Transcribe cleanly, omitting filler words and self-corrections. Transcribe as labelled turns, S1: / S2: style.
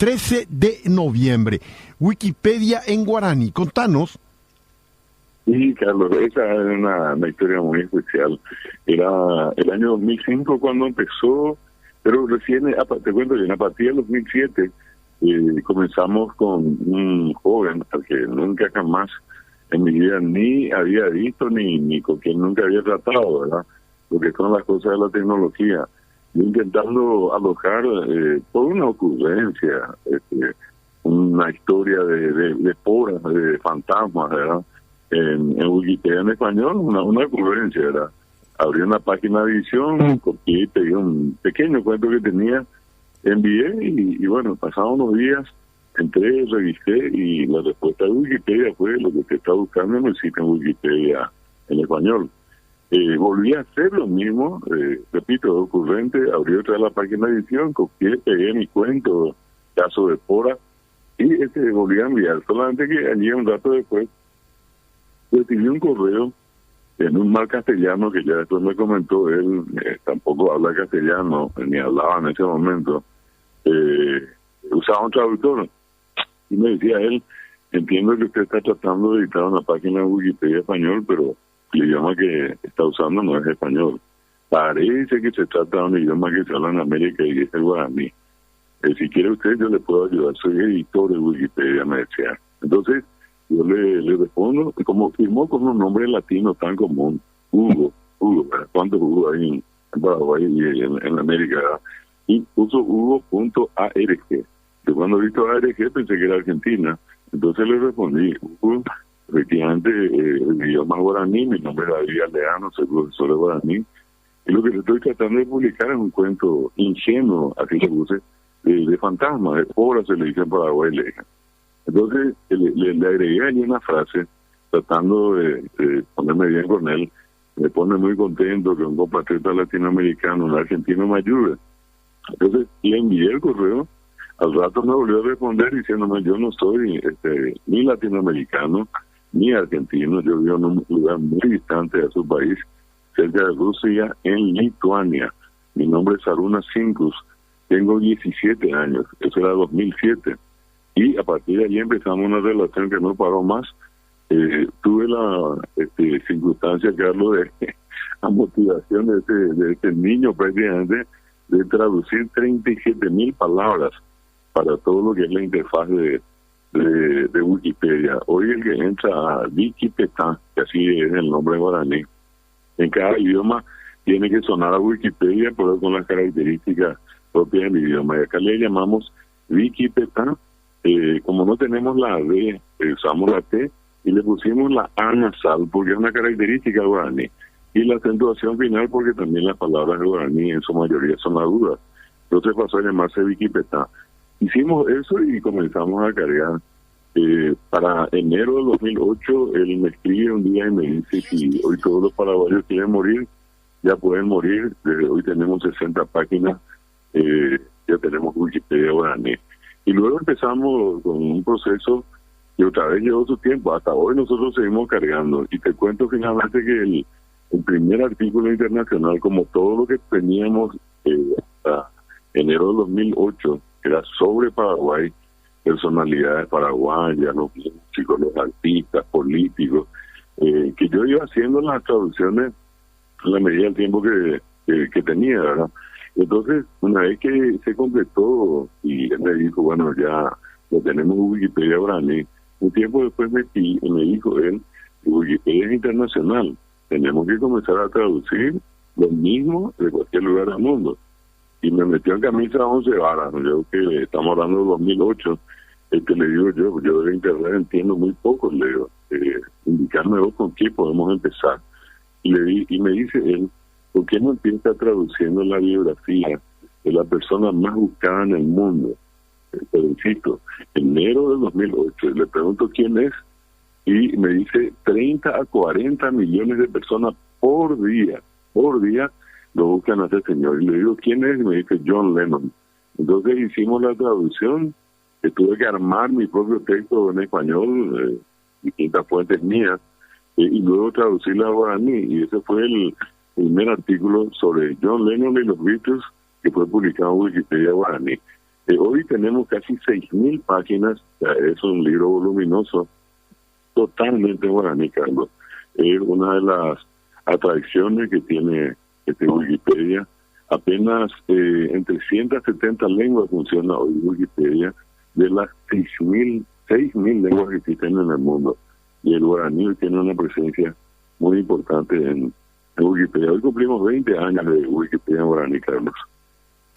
S1: 13 de noviembre. Wikipedia en guaraní. Contanos.
S2: Sí, Carlos, esa es una historia muy especial. Era el año 2005 cuando empezó, pero recién, te cuento que a partir del 2007 comenzamos con un joven al que nunca jamás en mi vida ni había visto ni con quien nunca había tratado, ¿verdad? Porque son las cosas de la tecnología. Yo intentando alojar por una ocurrencia, una historia de poras, de fantasmas, ¿verdad? En Wikipedia en español, una ocurrencia, ¿verdad? Abrí una página de edición, copié y pegué un pequeño cuento que tenía, envié y bueno, pasados unos días, entré, revisé y la respuesta de Wikipedia fue lo que usted está buscando no existe en Wikipedia en español. Volví a hacer lo mismo, repito, ocurrente, abrí otra vez la página de edición, copié, pegué mi cuento, caso de Pora, y volví a enviar, solamente que allí un rato después recibí un correo en un mal castellano que ya después me comentó, él tampoco habla castellano, ni hablaba en ese momento, usaba un traductor, y me decía él, entiendo que usted está tratando de editar una página de Wikipedia español, pero el idioma que está usando no es español. Parece que se trata de un idioma que se habla en América y es el guaraní. Si quiere usted, yo le puedo ayudar, soy editor de Wikipedia, me decía. Entonces, yo le respondo, como firmó con un nombre latino tan común, Hugo, ¿cuántos Hugo hay en Paraguay y en América? ¿Verdad? Y puso Hugo.arg. Yo cuando he visto ARG pensé que era Argentina, entonces le respondí, Hugo, efectivamente, el idioma guaraní, mi nombre es David Aldeano, soy profesor de guaraní, y lo que estoy tratando de publicar es un cuento ingenuo, así se puse, de fantasmas, de obras se le dice en Paraguay, le dije. Entonces le agregué ahí una frase, tratando de ponerme bien con él. Me pone muy contento que un compatriota latinoamericano, un argentino, me ayude. Entonces le envié el correo, al rato me volvió a responder diciéndome, yo no soy ni latinoamericano, ni argentino, yo vivo en un lugar muy distante de su país, cerca de Rusia, en Lituania. Mi nombre es Aruna Sinkus, tengo 17 años, eso era 2007. Y a partir de allí empezamos una relación que no paró más. Tuve la circunstancia, Carlos, de la motivación de este niño prácticamente de traducir 37,000 palabras para todo lo que es la interfaz de Wikipedia. Hoy el que entra a Wikipetá, que así es el nombre guaraní, en cada idioma tiene que sonar a Wikipedia, pero con las características propias del idioma. Y acá le llamamos Wikipetá. Como no tenemos la D, usamos la T y le pusimos la A nasal porque es una característica guaraní. Y la acentuación final porque también las palabras de guaraní en su mayoría son agudas. Entonces pasó a llamarse Wikipetá. Hicimos eso y comenzamos a cargar. Para enero del 2008, él me escribe un día y me dice si hoy todos los paraguayos quieren morir, ya pueden morir. Desde hoy tenemos 60 páginas, ya tenemos Wikipedia guaraní. Y luego empezamos con un proceso que otra vez llevó su tiempo. Hasta hoy nosotros seguimos cargando. Y te cuento finalmente que el primer artículo internacional, como todo lo que teníamos hasta enero de 2008, era sobre Paraguay, personalidades paraguayas, los músicos, los artistas, políticos, que yo iba haciendo las traducciones en la medida del tiempo que tenía, ¿verdad? Entonces, una vez que se completó y él me dijo, bueno, ya lo tenemos en Wikipedia guaraní, un tiempo después me dijo él, Wikipedia es internacional, tenemos que comenzar a traducir lo mismo de cualquier lugar del mundo. Y me metió en camisa 11 varas, ¿no? Yo que estamos hablando de 2008, le digo yo de internet entiendo muy poco, le digo, indicarme vos con qué podemos empezar. Y me dice él, ¿por qué no empieza traduciendo la biografía de la persona más buscada en el mundo? Pero insisto, enero del 2008, le pregunto quién es, y me dice 30 a 40 millones de personas por día lo buscan a ese señor. Y le digo, ¿quién es? Y me dice, John Lennon. Entonces hicimos la traducción, tuve que armar mi propio texto en español, distintas fuentes mías, y luego traducirla a guaraní. Y ese fue el primer artículo sobre John Lennon y los Beatles que fue publicado en Wikipedia guaraní. Hoy tenemos casi 6.000 páginas, o sea, es un libro voluminoso, totalmente guaraní, Carlos. Es una de las atracciones que tiene Wikipedia. Apenas en 370 lenguas funciona hoy Wikipedia, de las 6.000 lenguas que existen en el mundo. Y el guaraní tiene una presencia muy importante en Wikipedia. Hoy cumplimos 20 años de Wikipedia en guaraní, Carlos.